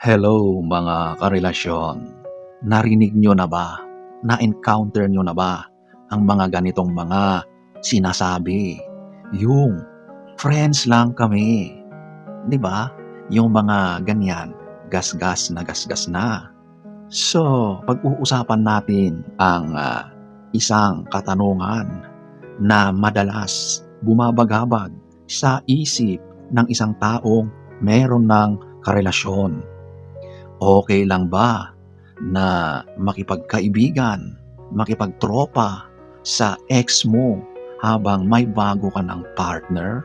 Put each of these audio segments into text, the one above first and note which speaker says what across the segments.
Speaker 1: Hello mga karelasyon. Narinig nyo na ba? Na-encounter nyo na ba ang mga ganitong mga sinasabi? Yung friends lang kami. 'Di ba? Yung mga ganyan, gasgas na gasgas na. So, pag-uusapan natin ang isang katanungan na madalas bumabagabag sa isip ng isang taong meron ng karelasyon. Okay lang ba na makipagkaibigan, makipagtropa sa ex mo habang may bago ka ng partner?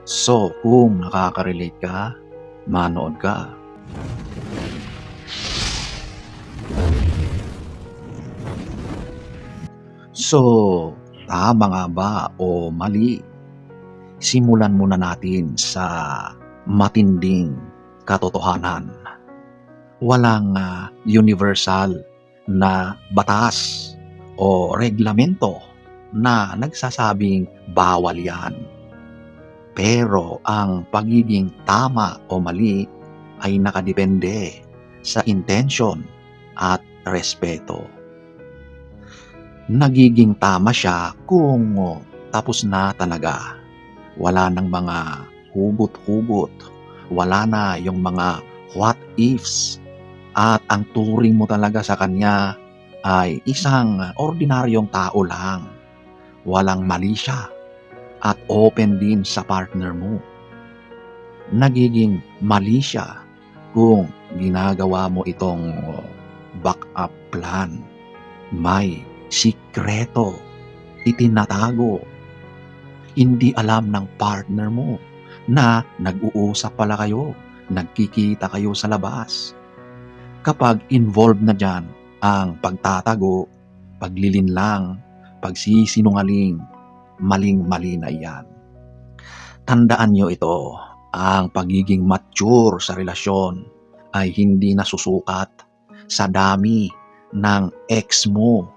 Speaker 1: So, kung nakaka-relate ka, manood ka. So, tama nga ba o mali? Simulan muna natin sa matinding katotohanan. Walang universal na batas o reglamento na nagsasabing bawal yan. Pero ang pagiging tama o mali ay nakadepende sa intention at respeto. Nagiging tama siya kung tapos na talaga. Wala nang mga hugot-hugot, wala na yung mga what ifs, at ang turing mo talaga sa kanya ay isang ordinaryong tao lang. Walang mali siya at open din sa partner mo. Nagiging mali siya kung ginagawa mo itong backup plan. May sikreto, itinatago, hindi alam ng partner mo na nag-uusap pala kayo, nagkikita kayo sa labas. Kapag involved na dyan ang pagtatago, paglilinlang, pagsisinungaling, maling-mali na iyan. Tandaan nyo ito, ang pagiging mature sa relasyon ay hindi nasusukat sa dami ng ex mo,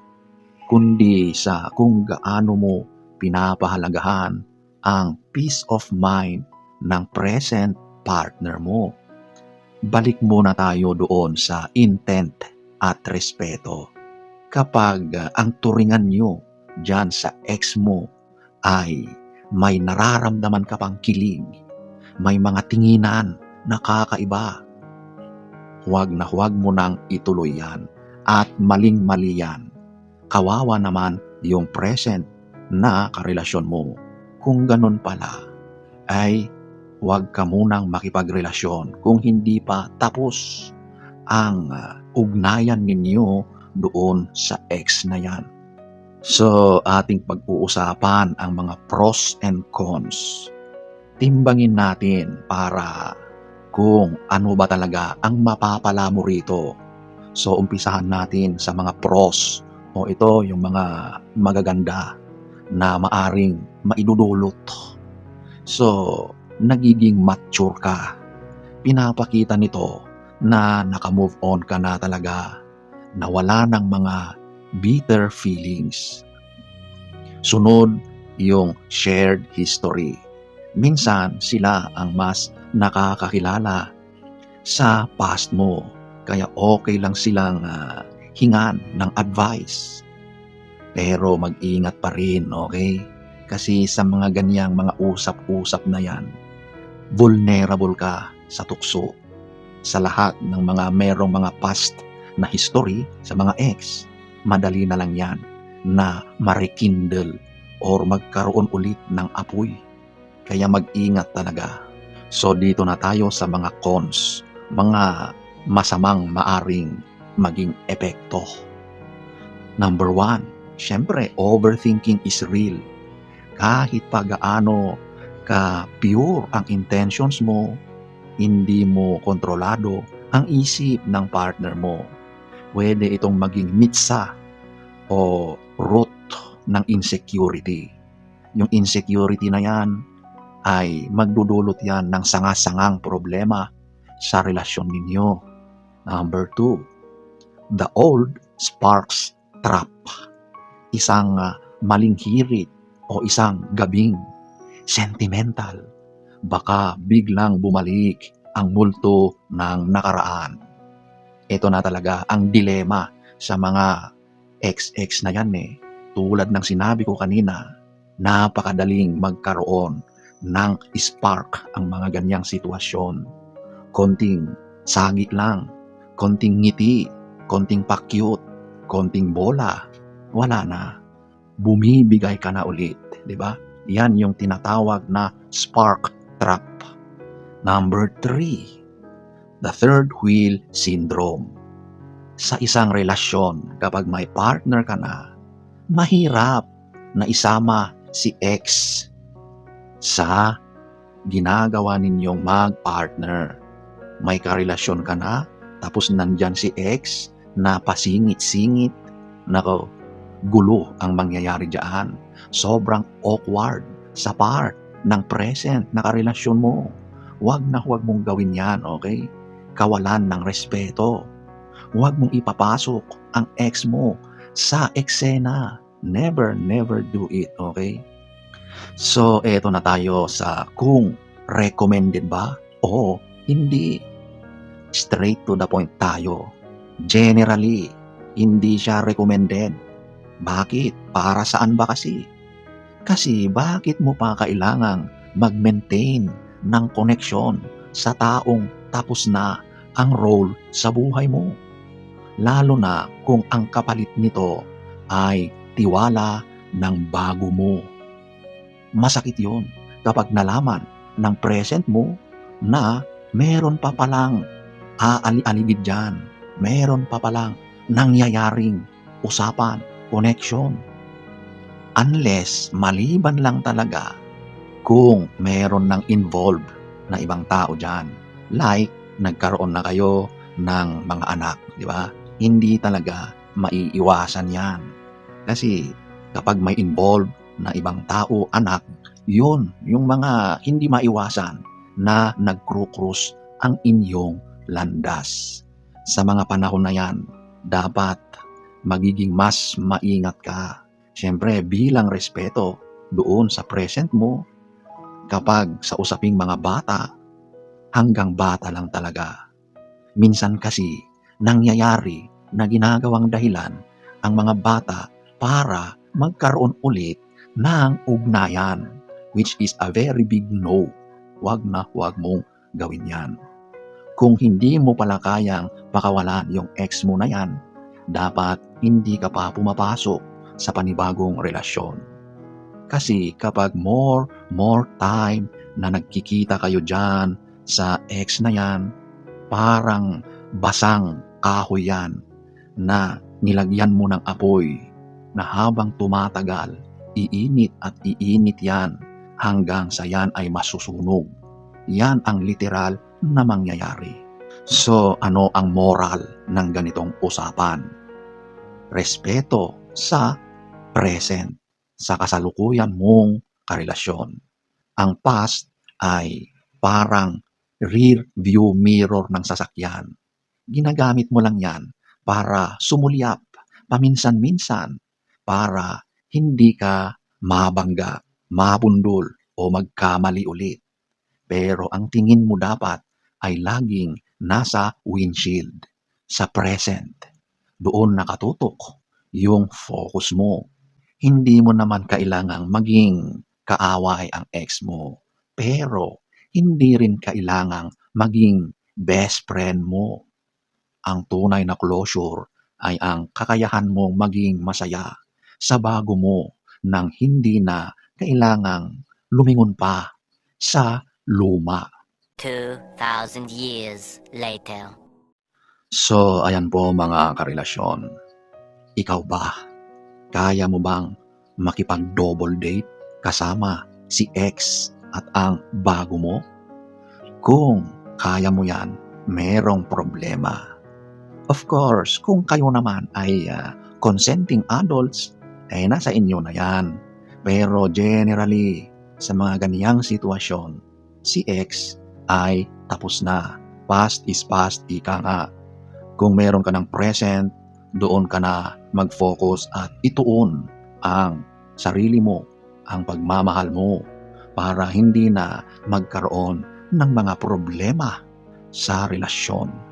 Speaker 1: kundi sa kung gaano mo pinapahalagahan ang peace of mind ng present partner mo. Balik muna tayo doon sa intent at respeto. Kapag ang turingan nyo dyan sa ex mo ay may nararamdaman ka pang kilig, may mga tinginan na kakaiba, huwag mo nang ituloy yan at maling-mali yan. Kawawa naman yung present na karelasyon mo. Kung ganun pala, ay huwag ka munang makipagrelasyon kung hindi pa tapos ang ugnayan ninyo doon sa ex na yan. So, ating pag-uusapan ang mga pros and cons. Timbangin natin para kung ano ba talaga ang mapapala mo rito. So, umpisahan natin sa mga pros. O ito yung mga magaganda na maaring maidudulot. So, nagiging mature ka. Pinapakita nito na naka-move on ka na talaga, na wala ng mga bitter feelings. Sunod, yung shared history. Minsan, sila ang mas nakakakilala sa past mo, kaya okay lang silang hingan ng advice. Pero mag-ingat pa rin, okay? Kasi sa mga ganyang mga usap-usap na yan, vulnerable ka sa tukso. Sa lahat ng mga merong mga past na history sa mga ex, madali na lang yan na ma-rekindle or magkaroon ulit ng apoy. Kaya mag-ingat talaga. So dito na tayo sa mga cons, mga masamang maaring maging epekto. Number 1, syempre, overthinking is real. Kahit pa gaano ka pure ang intentions mo, hindi mo kontrolado ang isip ng partner mo. Pwede itong maging mitsa o root ng insecurity. Yung insecurity na yan ay magdudulot yan ng sanga-sangang problema sa relasyon ninyo. Number 2, the old sparks trap. Isang maling hirit o isang gabing sentimental. Baka biglang bumalik ang multo ng nakaraan. Ito na talaga ang dilema sa mga ex-ex na yan eh. Tulad ng sinabi ko kanina, napakadaling magkaroon ng spark ang mga ganyang sitwasyon. Konting sagi lang, konting ngiti, konting pakyut, konting bola, wala na. Bumibigay ka na ulit, di ba? Yan yung tinatawag na spark trap. Number 3, the third wheel syndrome. Sa isang relasyon, kapag may partner ka na, mahirap na isama si ex sa ginagawa ninyong mag-partner. May karelasyon ka na, tapos nandyan si ex na pasingit-singit. Nako, gulo ang mangyayari dyan. Sobrang awkward sa part ng present na karelasyon mo. Huwag na huwag mong gawin yan, okay? Kawalan ng respeto. Huwag mong ipapasok ang ex mo sa eksena. Never, never do it, okay? So, eto na tayo sa kung recommended ba o hindi. Straight to the point tayo. Generally, hindi siya recommended. Bakit? Para saan ba kasi? Kasi bakit mo pa kailangang mag-maintain ng connection sa taong tapos na ang role sa buhay mo? Lalo na kung ang kapalit nito ay tiwala ng bago mo. Masakit yun kapag nalaman ng present mo na meron pa palang aali-aligid dyan. Meron pa palang nangyayaring usapan, connection. Unless maliban lang talaga kung meron ng involved na ibang tao dyan. Like, nagkaroon na kayo ng mga anak, di ba? Hindi talaga maiiwasan yan. Kasi kapag may involved na ibang tao, anak, yun, yung mga hindi maiwasan na nagkrukrus ang inyong landas. Sa mga panahon na yan, dapat magiging mas maingat ka. Siyempre, bilang respeto doon sa present mo, kapag sa usaping mga bata, hanggang bata lang talaga. Minsan kasi, nangyayari na ginagawang dahilan ang mga bata para magkaroon ulit ng ugnayan, which is a very big no. Huwag na huwag mong gawin yan. Kung hindi mo pala kayang pakawalan yung ex mo na yan, dapat hindi ka pa pumapasok sa panibagong relasyon. Kasi kapag more time na nagkikita kayo dyan sa ex na yan, parang basang kahoy yan na nilagyan mo ng apoy na habang tumatagal, iinit at iinit yan hanggang sa yan ay masusunog. Yan ang literal na mangyayari. So, ano ang moral ng ganitong usapan? Respeto sa present, sa kasalukuyan mong karelasyon. Ang past ay parang rear view mirror ng sasakyan. Ginagamit mo lang yan para sumulyap paminsan-minsan para hindi ka mabangga, mabundol o magkamali ulit. Pero ang tingin mo dapat ay laging nasa windshield, sa present. Doon nakatutok yung focus mo. Hindi mo naman kailangang maging kaaway ang ex mo. Pero hindi rin kailangang maging best friend mo. Ang tunay na closure ay ang kakayahan mong maging masaya sa bago mo nang hindi na kailangang lumingon pa sa luma.
Speaker 2: 2,000 years later.
Speaker 1: So, ayan po mga karelasyon. Ikaw ba? Kaya mo bang makipag-double date kasama si ex at ang bago mo? Kung kaya mo yan, merong problema. Of course, kung kayo naman ay consenting adults, ay nasa inyo na yan. Pero generally, sa mga ganiyang sitwasyon, si ex ay tapos na. Past is past, ika nga. Kung meron ka ng present, doon ka na mag-focus at ituon ang sarili mo, ang pagmamahal mo para hindi na magkaroon ng mga problema sa relasyon.